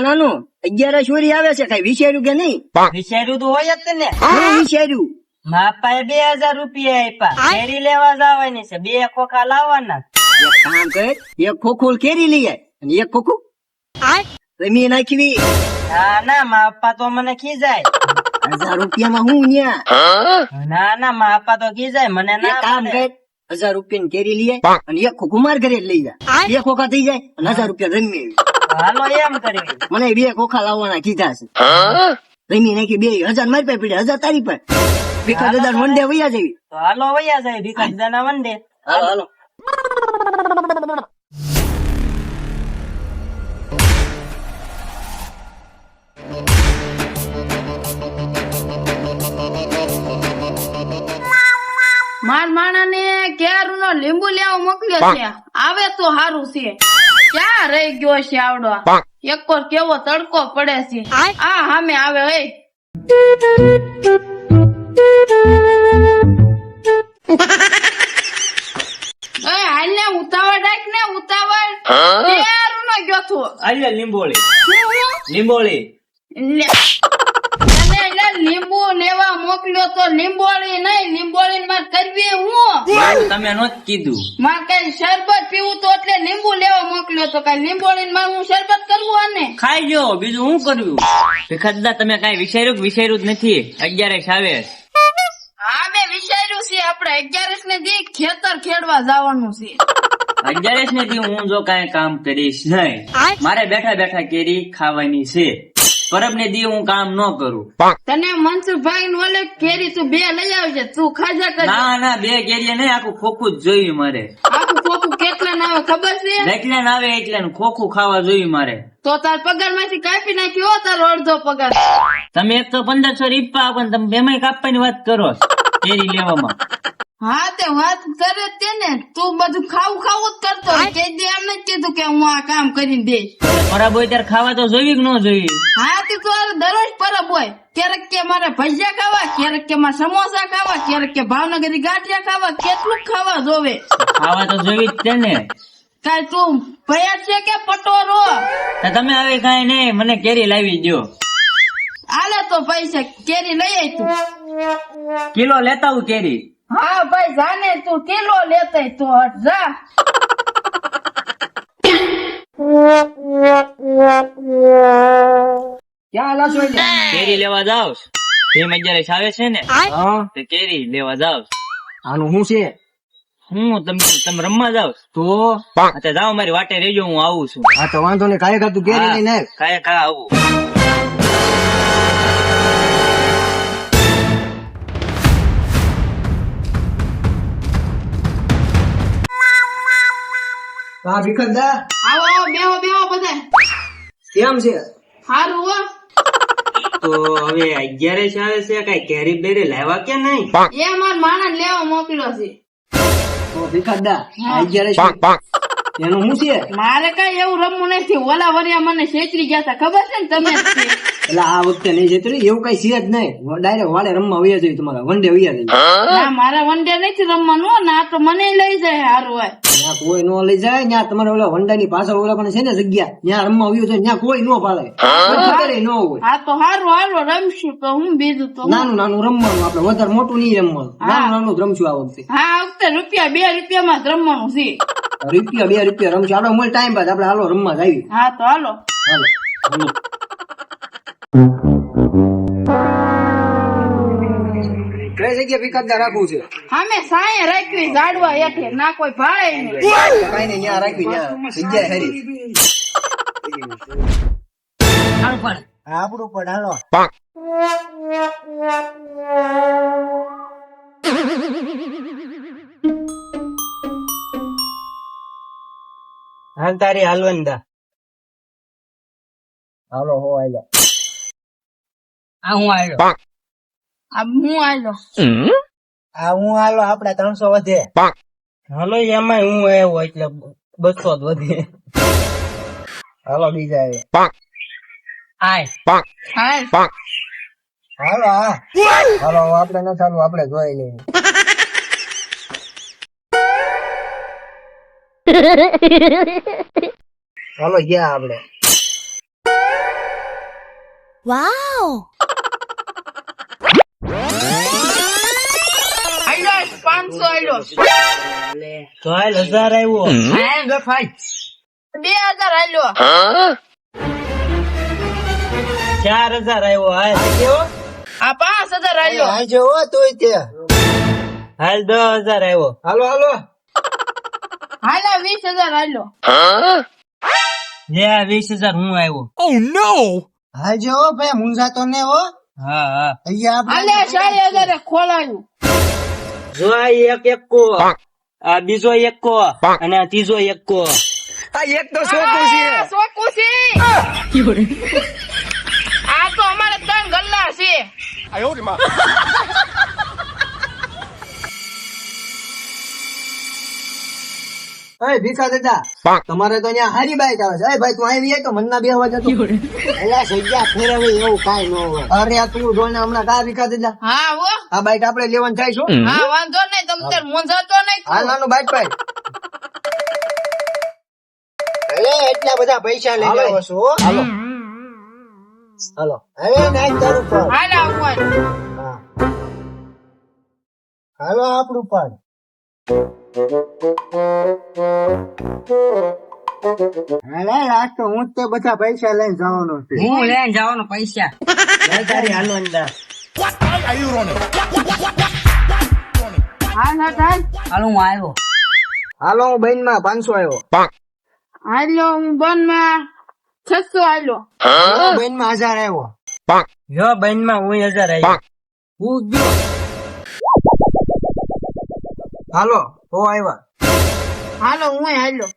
નાનું 11 ચોરી આવે છે કઈ વિચાર્યું કે નહીં? વિચાર્યું તો હોય જ ને. નહીં વિચાર્યું. માપાએ 2000 રૂપિયા આપ્યા. કેરી લેવા જવાની છે, 2 ખોખા લાવવાના. એક કામ કર, એક ખોખું કેરી લઈ આય અને એક ખોખું રમી નાખવી. ના માપા તો મને ખીજાય. 1000 રૂપિયામાં હું ન્યા? ના માપા તો ખીજાય મને. એક ના કામ પાડે. કર, 1000 રૂપિયાની કેરી લઈ આય અને એક ખોખું માર ઘરે જ લઈ જા. 2 ખોખા થઈ જાય અને 1000 રૂપિયા રમી આવી. હાલો એમ કરવી. મને 2 ખોખા લાવવાના કીધા છે. રમી નાખી 2000 મારી પાસે પડ્યા, 1000 તારી પાસે. ભીખા દાદા વંડે વૈયા જવી. તો હાલો વયા જાય ભીખા દાના વંડે. હાલો હાલો. માર માણાને કેરું નો લીંબુ લેવા મોકલ્યો છે, આવે તો સારું છે. ક્યાં રહી ગયો છે આવડો? એકવાર કેવો તડકો પડે છે. આ સામે આવે. હાલ ને ઉતાવળ રાખ ને, ઉતાવળ. કેરું નો ગયો છું. આલ્યા લીંબોળી. લીંબોળી. લીંબુ લેવા મોકલ્યો તો લીંબોળી નહીં, લીંબોળી માર કરવી હું. તમે નોત કીધું. માર કઈ શરબત પીવું તો એટલે લીંબુ લેવા મોકલ્યો તો કઈ લીંબોળી માં હું શરબત કરવું આને? ખાઈ જો, બીજું શું કરવું? ભીખાદાદા તમે કઈ વિચાર્યું જ નથી? 11 આવે. હા મેં વિચાર્યું છે, આપણે 11 ને દી ખેતર ખેડવા જવાનું છે. 11 ને દી હું જો કઈ કામ કરીશ નહીં. મારે બેઠા બેઠા કેરી ખાવાની છે. પરબ ને દી હું કામ ન કરું. તને મનસુખભાઈ નું ઓલે કેરી તું 2 લઈ આવજે, તું ખાજા કર. ના 2 કેરી નહીં, આખું ખોખું જ જોયું મારે. આખું ખોખું કેટલા ના આવે ખબર છે? જેટલા ના આવે એટલે ખોખું ખાવા જોયું મારે. તો તાર પગાર માંથી કાપી નાખ્યો તારો અડધો પગાર. તમે એક તો 1500 રીપા આપો ને તમે એમાંય કાપવાની વાત કરો કેરી લેવામાં. હા તે વાત કરે તે ને, તું બધું ખાવું જ કરતો. કે દે એમ નથી કીધું કે હું આ કામ કરીને દઈશ. પરબ હોય ત્યારે ખાવા તો જોયું કે ન જોયું? હા તે તો દરરોજ પરબ હોય. ક્યારેક કે મારે ભજીયા ખાવા, ક્યારેક કે મારે સમોસા ખાવા, ક્યારેક કે ભાવનગરી ગાંઠિયા ખાવા. કેટલું ખાવા જોવે? ખાવા તો જોયું જ છે ને. કાઈ તું ભયા છે કે પટોરો? તો તમે હવે કઈ નહીં, મને કેરી લાવી દો. આલે તો પૈસા, કેરી લઈ આય તું. કિલો લેતા હું કેરી. હા ભાઈ જાને, તું કિલો લેતા તો હટ જા. ક્યાં લાશો કેરી લેવા જાવ. ભીમ 11 આવે છે ને, તો કેરી લેવા જાવ. આનું શું છે? હું તમે રમવા જાવ તો તો જાઓ, મારી વાટે રહેજો, હું આવું છું. આ તો વાંધો નહીં, કાંઈ તું કેરી લઈને આવ. કાંઈ આવું. હા ભીખદા, આવો આવો, બેહો બધા. કેમ છે? હારું હો. તો હવે 11 આવે છે, કઈ કેરી બેરી લાવ્યા કે નહીં? એ માર માણસ લેવા મોકલ્યો છે. તો ભીખદા, 11 એનું શું છે? મારે કઈ એવું રમવું નથી. ઓલા વરિયા મને છેતરી ગયા હતા, ખબર છે ને તમે જ છે. એટલે આ વખતે નહીં જતું એવું કઈ છે જ નહીં. ડાયરેક્ટ વાળે રમવા વૈયા જઈએ, તમારા વનડે વૈયા જઈએ. ના મારા વનડે નથી રમવાનું. ના તો મને લઈ જાય હારું હોય. ત્યાં કોઈ નો લઈ જાય, ત્યાં તમારા ઓલા વંડા ની પાછળ ઓલા પણ છે ને જગ્યા, ત્યાં રમવા આવ્યું છે, ત્યાં કોઈ નો પાડે, ખબર ન હોય. હા તો હારું, હાલો રમશું. તો હું બીજું તો નાનું રમવાનું, આપડે વધારે મોટું નહીં રમવાનું, નાનું જ રમશું આ વખતે. હા આ વખતે રૂપિયા 2 રૂપિયામાં જ રમવાનું છે. રૂપિયા 2 રૂપિયા રમશું. આપડે મળે ટાઈમ બાદ આપડે હાલો રમવા જ આવી. હા તો હાલો. હાલો કઈ જગ્યા ભીખદા રાખવું છે? અમે સાંયે રાખવી, ઝાડવા હેઠે. ના કોઈ ભાડે નહીં. કઈ નહીં, ત્યાં રાખવી, ત્યાં જગ્યા હેરી. આપણું પણ હાલો. હાલ તારી હાલવંદા. હાલો હો આયા. આ હું આવ્યો. આ હું આલો. આ હું હાલો, આપડે 300 વધે. હાલો એમાં હું આવ્યો એટલે 200 જ વધે. હાલો બીજા આવે. આય હા હાલો હા હાલો, આપડે ન ચાલુ, આપડે જોઈ લઈએ. હાલો ગયા આપડે. આલ્યો 500 આલ્યો તો હાલ 1000 આવ્યો. 2000 આલ્યો 4000 આવ્યો. હાલ આ 5000 આલ્યો આજો તોય તે હાલ 10000 આવ્યો. હાલો હાલો હાલા 20000 આલ્યો લે આ 20000 હું આવ્યો. આજો ભાઈ મુંજાતો ને હો હા હા અહીંયા હાલે 4000 ખોલાયું જો આ એક એક્કો, આ બીજો એક્કો અને આ ત્રીજો એક્કો. આ એક તો છોકું છે સોકું છે આ તો અમારે 3 ગલ્લા છે એ ભીખા દાદા તમારે તો અહીંયા હારી બાઈક આવે છે. એ ભાઈ તું આવી જાય તો મનના બેહવા જતો એલા સૈયા ફેરવે એવું કાઈ ન હોય. અરે આ તું જોઈને હમણાં કા ભીખા દાદા હા હો આ બાઈક આપણે લેવાનું થાય શું હા વાંધો નહીં તમ તાર મૂંઝાતો નહીં હાલ નાનું બાઈક પાઈ અરે એટલા બધા પૈસા લઈ જાવ છો હાલો હાલો હવે નાખ તારું પર હાલ આવવાનું હા હાલો આપણું પર અરે આજ તો હું જ તે બધા પૈસા લઈને જવાનો છું. હું લઈને જવાનો પૈસા. હાલો અંદર. હાલ હાલ હાલો હું આવ્યો. હાલો હું બેન માં 500 આવ્યો હાલ્યો હું બન માં 600 હાલ્યો બેન માં 1000 આવ્યો જો બેન માં હું 1000 આવ્યો. હું ગયો. હાલો તો આવ્યા હાલો હું હાલ્યો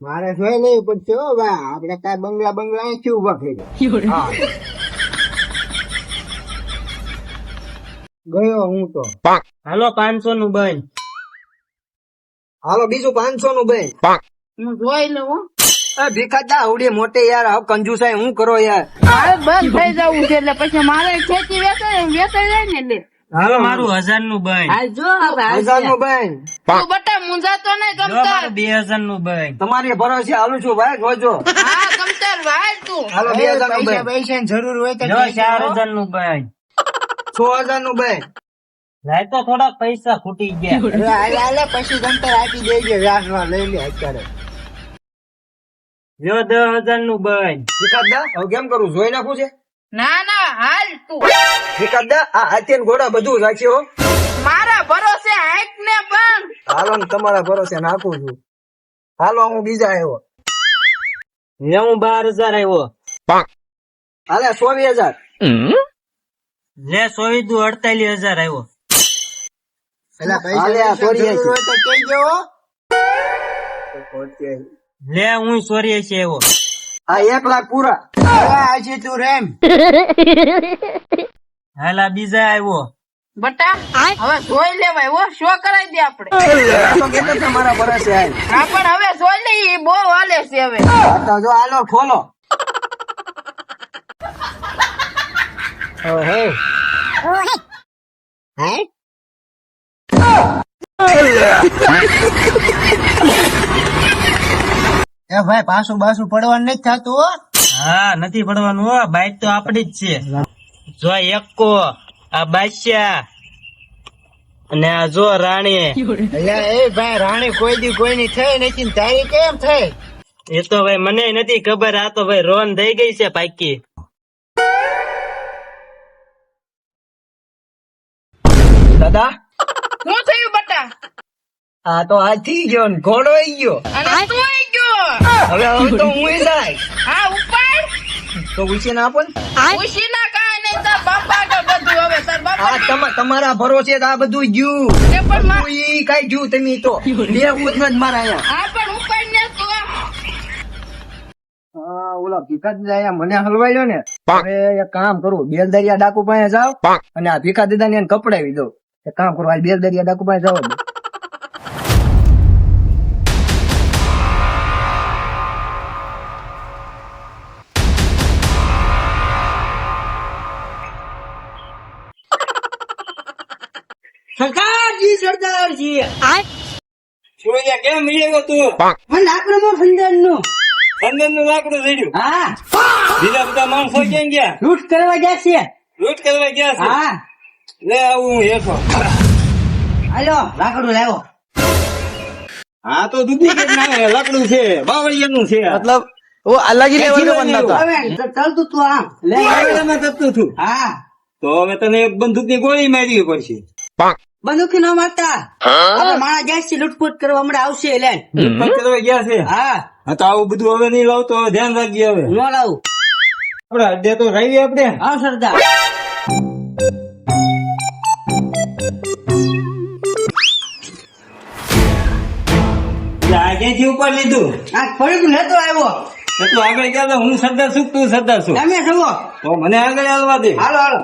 મારે જોઈ લેવું પડશે હો બા આપડે કઈ બંગલા બંગલા અહીંથી ઉભા થઈ ગયા ગયો હું તો હાલો 500 નું બેન. હાલો બીજું 500 નું બેન હું જોઈ લઉં હો. ભીખાતા આવડે મોટે યાર આવ કંજુસાઈ હું કરો યાર મારે બંધ થઈ જવું છે એટલે પછી મારે ખેતી વેચાઈ જાય ને એટલે હાલો મારું 1000 નું બેન. 1000 નું બેન તું બટા મુંજાતો નહીં જો તમતાર મારું 2000 નું બેન. તમારી ભરોસે હાલું છું ભાઈ જોજો હા તમતાર ભાઈ તું હાલો 2000 નું બેન પૈસા જરૂર હોય જો 4000 નું બેન. 6000 નું બેન લાય તો થોડાક પૈસા ખૂટી ગયા. હાલે પછી ગંતર આપી દેજે વ્યાસમાં લઈ લે અત્યારે જો 10000 નું બેન. ભીખાદા હવે કેમ કરું જોઈ નાખું છે ના ના હાલ તું ભીખાદા આ હાથે ને ઘોડા બધું રાખ્યો મારા ભરોસે હાઈક ને બંધ હાલો ને તમારા ભરોસે નાખું છું હાલો હું બીજા આવ્યો લે હું 12000 આવ્યો. હાલે 24000 લે 24 દુ 48000 આવ્યો. હાલે આ 84 લે હું 84 આવ્યો. આ 1 લાખ પૂરા આજે તું રેમ હાલ આ બીજા આવ્યો. બટા હવે જોઈ લેવાય હો શો કરાવી દે આપણે તો કેતો તમારા ભરોસે હાલ હા પણ હવે જોઈ લઈએ બહુ હાલે છે હવે આ તો જો હાલો ખોલો હે એ ભાઈ પાછું બાસું પડવાનું નથી થતું હો હા નથી પડવાનું હો. બાઈક તો આપડી જ છે. જો આ એક્કો, આ બાદશાહ અને આ જો રાણી. એટલે એ ભાઈ રાણી કોઈ દી કોઈની થઈ નથી ને તારી કેમ થઈ એ તો ભાઈ મને નથી ખબર. આ તો ભાઈ રોન થઈ ગઈ છે પાકી. દાદા શું થયું બટા આ તો હાથી ગયો ને ઘોડો આઈ ગયો અને તું આઈ ગયો હવે તો હું જાય હા ઉપાડ તો ઉછીને આપો ને ઉશીના કાંઈ નહીં તાર બાપા આગળ બધું હવે તાર બાપા આ તમારા ભરોસે તો આ બધું ગયું એ પણ માં ઈ કઈ ગયું તમે તો લેવું જ નથી મારા અહીંયા હા પણ ઉપાડ ને તું ઓલા ભીખા દાદા મને હલવાયો ને હવે એક કામ કરું બેલદરિયા ડાકુ પાસે જાવ અને આ ભીખા દાદા ને કપડાવી દઉં એક કામ કરું હાલ બેલદરિયા ડાકુ પાસે જાવ સરદારજી સરદારજી. શું છે, કેમ મળ્યો તું? મને આક્રમણ ખંડન નું અંદર નું લાકડું જડ્યું. હા બીજા બધા માણસો ક્યાં ગયા? લૂંટ કરવા ગયા છે. લૂંટ કરવા ગયા છે. હા લે આવું હું હેઠો. હાલો લાકડું લાવો. હા તો ડુપ્લિકેટ ના લાકડું છે, બાવળિયાનું છે. मतलब वो अलग ही लेवल का बंदा था। હવે ચાલતું તું આમ લે બાવળિયામાં તપતું છું. હા તો હવે તને એક બંદૂકની ગોળી મારવી પડશે. બંદૂકી ન મારતા આપણે માણા ગયા છે લૂંટફૂટ કરવા હમણાં આવશે લે લૂંટફાટ કરવા ગયા છે. હા હા તો આવું બધું હવે નહીં લાવતો, હવે ધ્યાન રાખજે. હવે ન લાવું આપડે અડ્ડે તો રાવી આપણે. આવ સરદાર આ ક્યાંથી ઉપર લીધું? આ ફળીક લેતો આવ્યો તો તું આગળ ગયા તો હું સરદાર છું, તું સરદાર છું. તમે જુઓ તો મને આગળ હાલવા દે. હાલો હાલો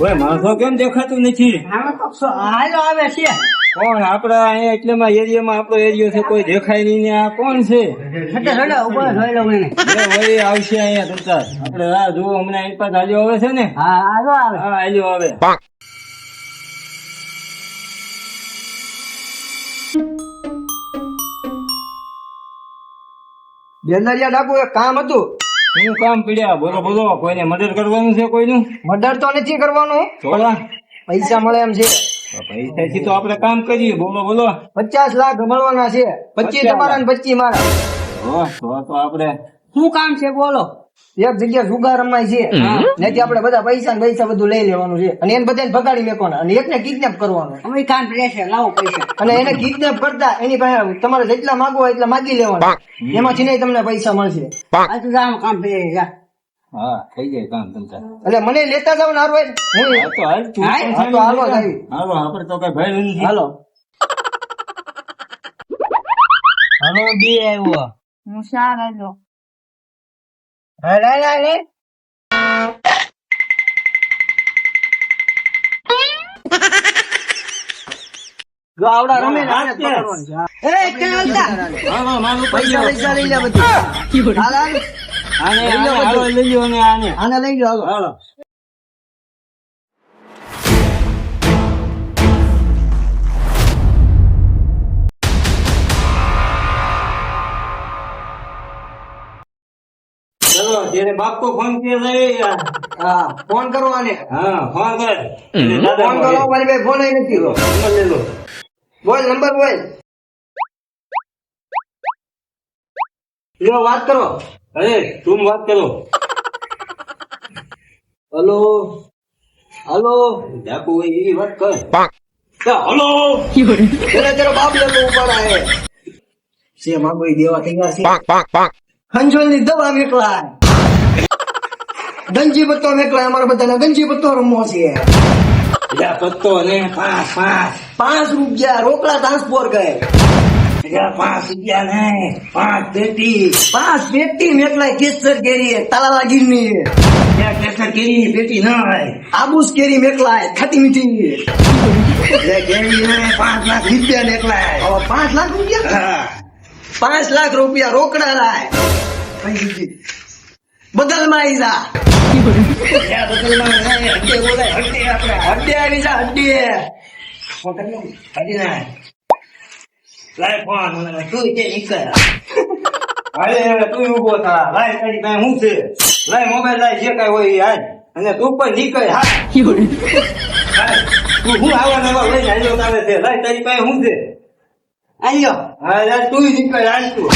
ઓય માણસો કેમ દેખાતું નથી? આમાં તો હાલો આવે છે કોણ? આપડા અહીંયા એટલામાં એરિયામાં આપણો એરિયો છે, કોઈ દેખાય નહીં ને આ કોણ છે? સડે સડે ઉભો જોઈ લઉં એને એ વળી આવશે અહીંયા તરત. આપડે હા જુઓ હમણાં એક પાસ હાલ્યો આવે છે ને. હા હાલો આવે હા હાલ્યો આવે. બેનરિયા ડાકુ એક કામ હતું શું કામ પીડ્યા? બોલો બોલો. કોઈને મદદ કરવાનું છે કોઈનું? મર્ડર તો નથી કરવાનું થોડા પૈસા મળે એમ છે પૈસાથી તો આપણે કામ કરીએ. બોલો બોલો. 50 લાખ મળવાના છે 25 તમારા ને 25 મારા તો આપણે શું કામ છે બોલો એક જગ્યા જુગાર રમાય છે નથી આપણે બધા પૈસા ને પૈસા બધું લઈ લેવાનું છે અને એને બધાને ભગાડી મેકવાના અને એકને કિડનેપ કરવાનો અમે કામ રહેશે લાવો પૈસા અને એને કિડનેપ કરતા એની પાસે તમારે જેટલા માંગો હોય એટલા માગી લેવાના એમાંથી નહીં તમને પૈસા મળશે આ તો કામ હા થઈ જાય કામ તમતા. એટલે મને લેતા જાવ ને હારું હોય હું હા તો હાલ તું હા, પણ તો હાલો ખાલી જાય. હાલો આપણે તો કઈ ભય નથી. હાલો હાલો બી આવ્યો. હું સારા જો જો આવડા રમે ને આને જ હાથ કે? પકડવાનું છે. એ ક્યાં આવતા? હાલો મારું પૈસા પૈસા લઈ લે બધું હાલ હાલ આને લઈ લો આને બધું. હાલો લઈ લો ને આને. આને લઈ લો હાલો હાલો. ચલો તેરે બાપ को फोन किया जाए. હા ફોન કરો આને हाँ फोन कर. दादा ફોન કરો મારી ભાઈ ફોન ય નથી नंबर ले लो. બોલ નંબર બોલ લો વાત કરો अरे तुम बात करो. હલો હલો जाको ये बात कर. हेलो. तेरा तेरा बाप लोग ऊपर आए से मां कोई देवा तैयार છે હંજોલ ની દવા મેકલા ગંજી પત્તો મેકલા અમારા બધાના ગંજી પત્તો રમવો છે या पत्तो ने 5 ₹5 રોકડા ટ્રાન્સફર કરે या 5 रुपया नहीं 5 पेटी. 5 પેટી મેકલા કેસર કેરી તાલાલા ગીરની या कैसा केरी पेटी ना है. આબુસ કેરી મેકલા ખાટી મીઠી ये केरी में 5 लाख रुपया निकला है. હવે 5 લાખ રૂપિયા हाँ. 5 લાખ રૂપિયા રોકડા લાય બદલમાં આવી જા या बदल में नहीं हड्डी बोले हड्डी आपने હડ્ડે આવી જા હડ્ડે हड्डी ना लाए फोन तू के निकल. अरे તું ઉભો થા. લાય તારી પાસે હું છે? લાય મોબાઈલ લાય જે કાંઈ હોય એ હાલ અને તું પણ નીકળ. હા તું હું આવા નવા લઈને આવ્યો તારે છે. લાય તારી પાસે હું છે? આલ્યો હા યાર તું નીકળ હાલ તું.